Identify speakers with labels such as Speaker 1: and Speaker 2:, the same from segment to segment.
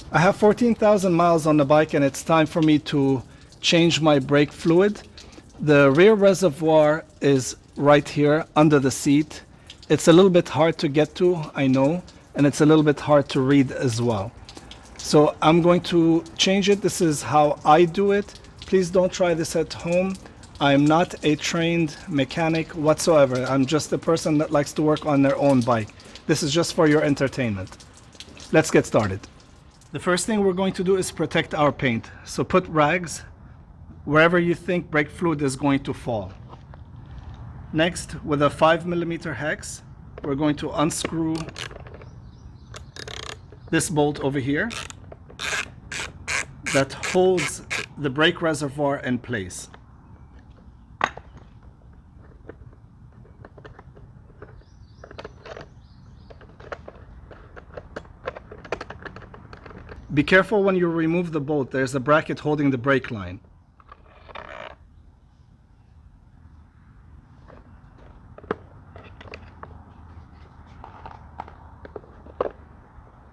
Speaker 1: I have 14,000 miles on the bike and it's time for me to change my brake fluid. The rear reservoir is right here under the seat. It's a little bit hard to get to, I know, and it's a little bit hard to read as well. So I'm going to change it. This is how I do it. Please don't try this at home. I'm not a trained mechanic whatsoever. I'm just a person that likes to work on their own bike. This is just for your entertainment. Let's get started. The first thing we're going to do is protect our paint. So put rags wherever you think brake fluid is going to fall. Next, with a 5mm hex, we're going to unscrew this bolt over here that holds the brake reservoir in place. Be careful when you remove the bolt. There's a bracket holding the brake line.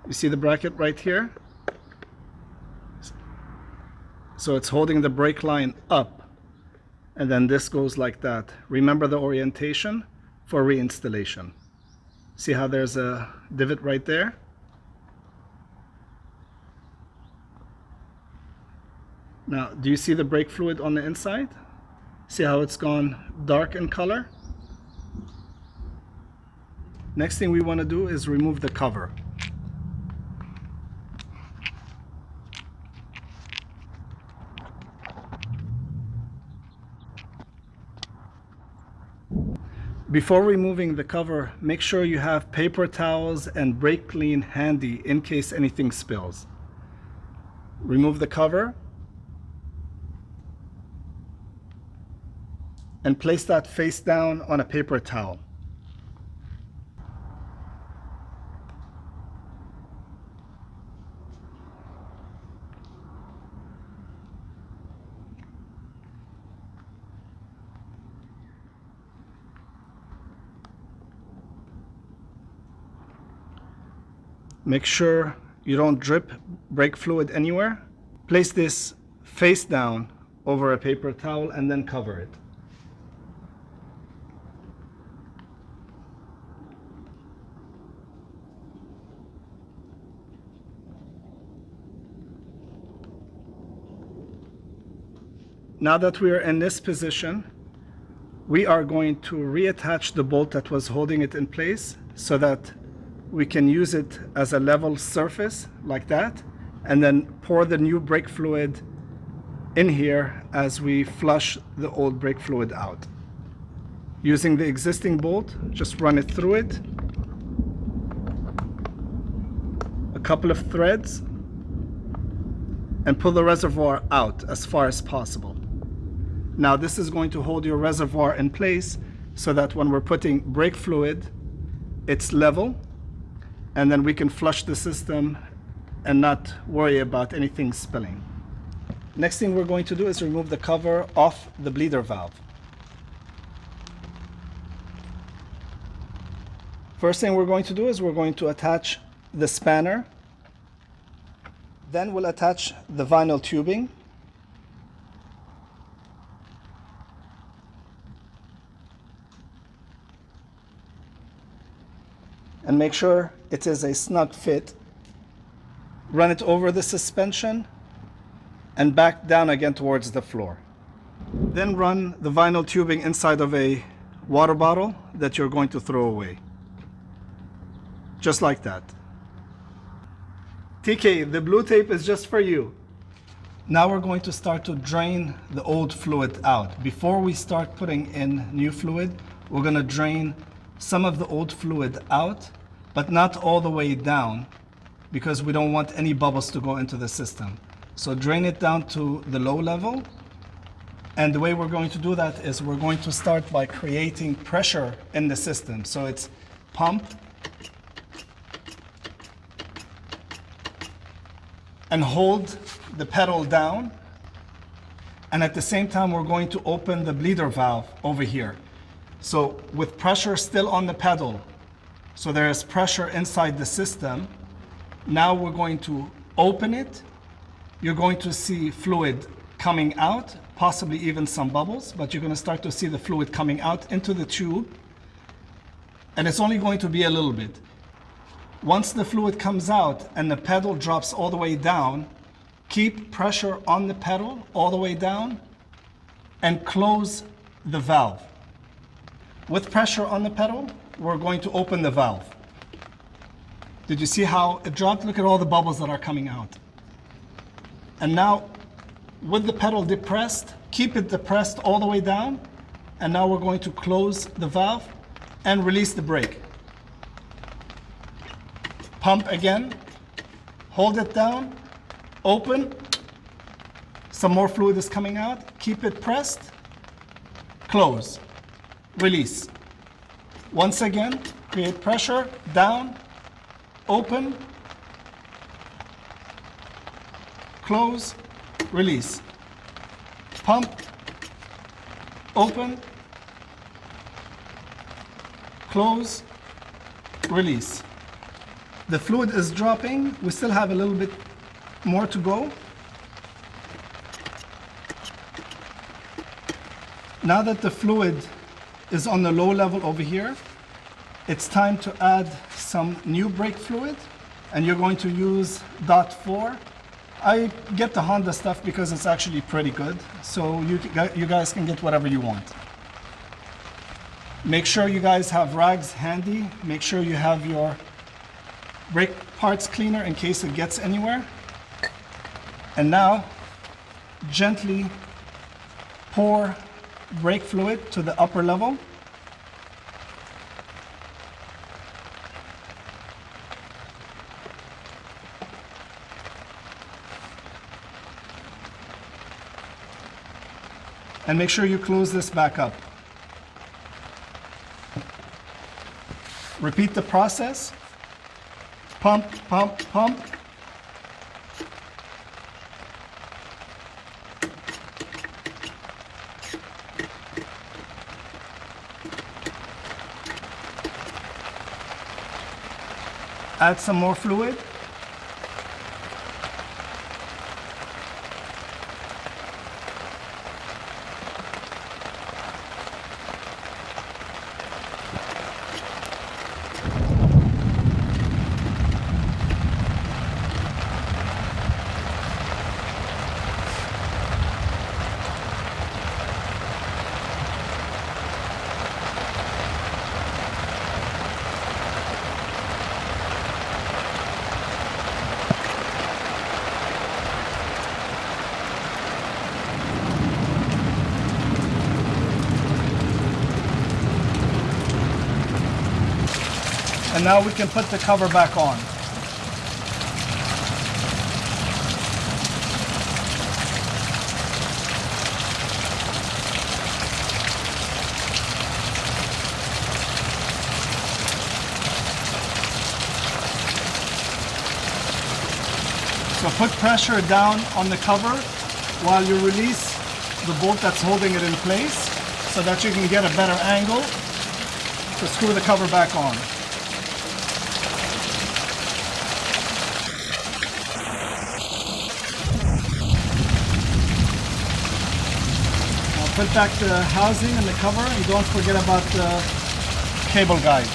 Speaker 1: You see the bracket right here? So it's holding the brake line up, and then this goes like that. Remember the orientation for reinstallation. See how there's a divot right there? Now, do you see the brake fluid on the inside? See how it's gone dark in color? Next thing we want to do is remove the cover. Before removing the cover, make sure you have paper towels and brake clean handy in case anything spills. Remove the cover and place that face down on a paper towel. Make sure you don't drip brake fluid anywhere. Place this face down over a paper towel and then cover it. Now that we are in this position, we are going to reattach the bolt that was holding it in place so that we can use it as a level surface like that, and then pour the new brake fluid in here as we flush the old brake fluid out. Using the existing bolt, just run it through it, a couple of threads, and pull the reservoir out as far as possible. Now this is going to hold your reservoir in place so that when we're putting brake fluid, it's level, and then we can flush the system and not worry about anything spilling. Next thing we're going to do is remove the cover off the bleeder valve. First thing we're going to do is we're going to attach the spanner. Then we'll attach the vinyl tubing. And make sure it is a snug fit. Run it over the suspension and back down again towards the floor. Then run the vinyl tubing inside of a water bottle that you're going to throw away. Just like that. TK, the blue tape is just for you. Now we're going to start to drain the old fluid out. Before we start putting in new fluid, we're going to drain some of the old fluid out, but not all the way down, because we don't want any bubbles to go into the system. So drain it down to the low level. And the way we're going to do that is we're going to start by creating pressure in the system. So it's pump and hold the pedal down. And at the same time, we're going to open the bleeder valve over here. So with pressure still on the pedal, so there is pressure inside the system, now we're going to open it, you're going to see fluid coming out, possibly even some bubbles, but you're going to start to see the fluid coming out into the tube, and it's only going to be a little bit. Once the fluid comes out and the pedal drops all the way down, keep pressure on the pedal all the way down and close the valve. With pressure on the pedal, we're going to open the valve. Did you see how it dropped? Look at all the bubbles that are coming out. And now, with the pedal depressed, keep it depressed all the way down. And now we're going to close the valve and release the brake. Pump again, hold it down, open. Some more fluid is coming out. Keep it pressed, close, release. Once again, create pressure, down, open, close, release. Pump, open, close, release. The fluid is dropping. We still have a little bit more to go. Now that the fluid is on the low level over here, it's time to add some new brake fluid, and you're going to use DOT 4. I get the Honda stuff because it's actually pretty good, so you guys can get whatever you want. Make sure you guys have rags handy. Make sure you have your brake parts cleaner in case it gets anywhere. And now, gently pour brake fluid to the upper level. And make sure you close this back up. Repeat the process. Pump, pump, pump. Add some more fluid. And now we can put the cover back on. So put pressure down on the cover while you release the bolt that's holding it in place so that you can get a better angle to screw the cover back on. Put back the housing and the cover, and don't forget about the cable guide.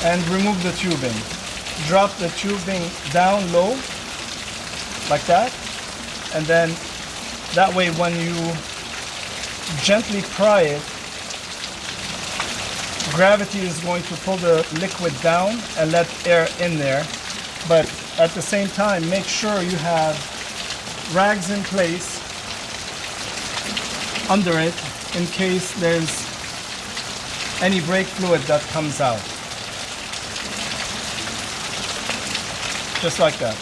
Speaker 1: And remove the tubing. Drop the tubing down low, like that, and then that way when you gently pry it, gravity is going to pull the liquid down and let air in there. But at the same time, make sure you have rags in place under it in case there's any brake fluid that comes out. Just like that.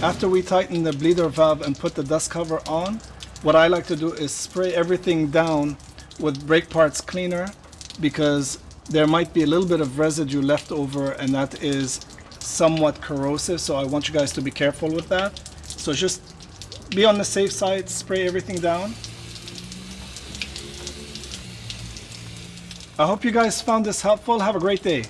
Speaker 1: After we tighten the bleeder valve and put the dust cover on, what I like to do is spray everything down with brake parts cleaner, because there might be a little bit of residue left over, and that is somewhat corrosive, so I want you guys to be careful with that. So just be on the safe side, spray everything down. I hope you guys found this helpful. Have a great day.